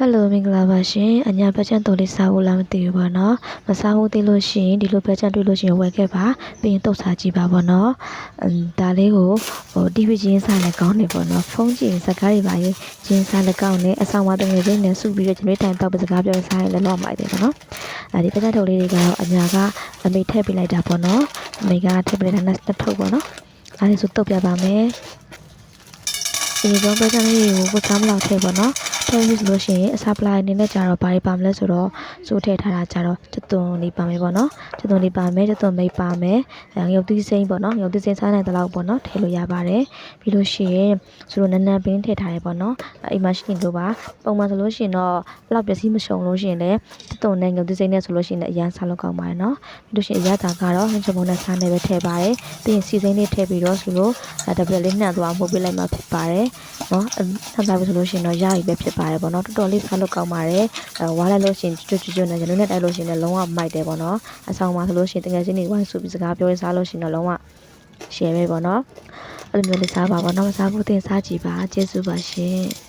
Hello မင်္ဂလာပါရှင်အညာဘက်ချန်တော်လေးစားဖို့လားမသိဘူးပေါ့နော်မစားဘူးသိလို့ရှိရင်ဒီလိုဘက်ချန်တွေ့လို့ရှိရင်ဝယ်ခဲ့ပါပြီးရင်တုတ်စားကြည့်ပါပေါ့နော်ဒါလေးကိုTV ချင်းစားလည်းကောင်းတယ်ပေါ့နော်ဖုန်းကြည့်ရင်စကားတွေပါရင်ချင်းစားလည်းကောင်းတယ်အဆောင်မှာတငယ်ချင်းနဲ့စုပြီးတော့ကျွန်တော်တိုင်တော့စကားပြောစားရင်လည်းတော့မိုက်တယ်ပေါ့နော်ဒီဘက်ချန်တော်လေးတွေကတော့အညာကအမေထည့်ပေးလိုက်တာပေါ့နော်အမေကထည့်ပေးလိုက်တာနဲ့ထုတ်ပေါ့နော်ဒါလေးဆိုတုတ်ပြပါမယ်ဒီတော့ဘက်ချန်လေးကိုဝတ်သားမလောက်ထည့်ပေါ့နော်ထည့်ပြီးလို့ရှိရင်အစားပလိုက်အနေနဲ့ကြတော့ဘာတွေပါမလဲဆိုတော့စိုးထည့်ထားတာကြတော့ကျွတ်သွန်လေးပါမယ်ပေါ့နော်ကျွတ်သွန်လေးပါမယ်ကျွတ်သွန်မိတ်ပါမယ်ငရုတ်သီးစိမ်းပေါ့နော်ငရုတ်သီးစိမ်းစားနိုင်တဲ့လောက်ပေါ့နော်ထည့်လို့ရပါတယ်ပြီးလို့ရှိရင်ဆိုတော့နန်းနန်းပင်းထည့်ထားရပေါ့နော်အိမ်မှာရှိနေလို့ပါပုံမှန်ဆိုလို့ရှိရင်တော့ဘလောက်ပစ္စည်းမရှုံလို့ရှိရင်လည်းကျွတ်သွန်နဲ့ငရုတ်သီးစိမ်းနဲ့ဆိုလို့ရှိရင်လည်းအရန်စားလို့ကောင်းပါတယ်နော်ပြီးလို့ရှိရင်အရသာကတော့ဟင်းချုံပုံနဲ့စားနေပဲထည့်ပါတယ်ပြီးရင်စီစိမ်းလေးထည့်ပြီးတော့ဆိုလို့တပည့်လေးနှံသွားမှုပေးလိုက်မှဖြစ်ပါတယ်နော်ဆက်စားပြီးဆိုလို့ရှိရင်တော့ရပြီပဲဖြစ်ပါတယ်ပေါ့နော်တော်တော်လေးစားလို့ကောင်းပါတယ်ဝါလိုက်လို့ရှိရင်ကျွတ်နဲ့ကျွန်တော်နဲ့တိုက်လို့ရှိရင်လည်းလုံးဝမိုက်တယ်ပေါ့နော်အဆောင်မှာဆိုလို့ရှိရင်တကယ်ချင်းတွေဝိုင်းစုပြီးစကားပြောရစားလို့ရှိရင်တော့လုံးဝ share ပဲပေါ့နော်အဲ့လိုမျိုးလေးစားပါပေါ့နော်မစားဘူးတင်စားကြည့်ပါကျေးဇူးပါရှင်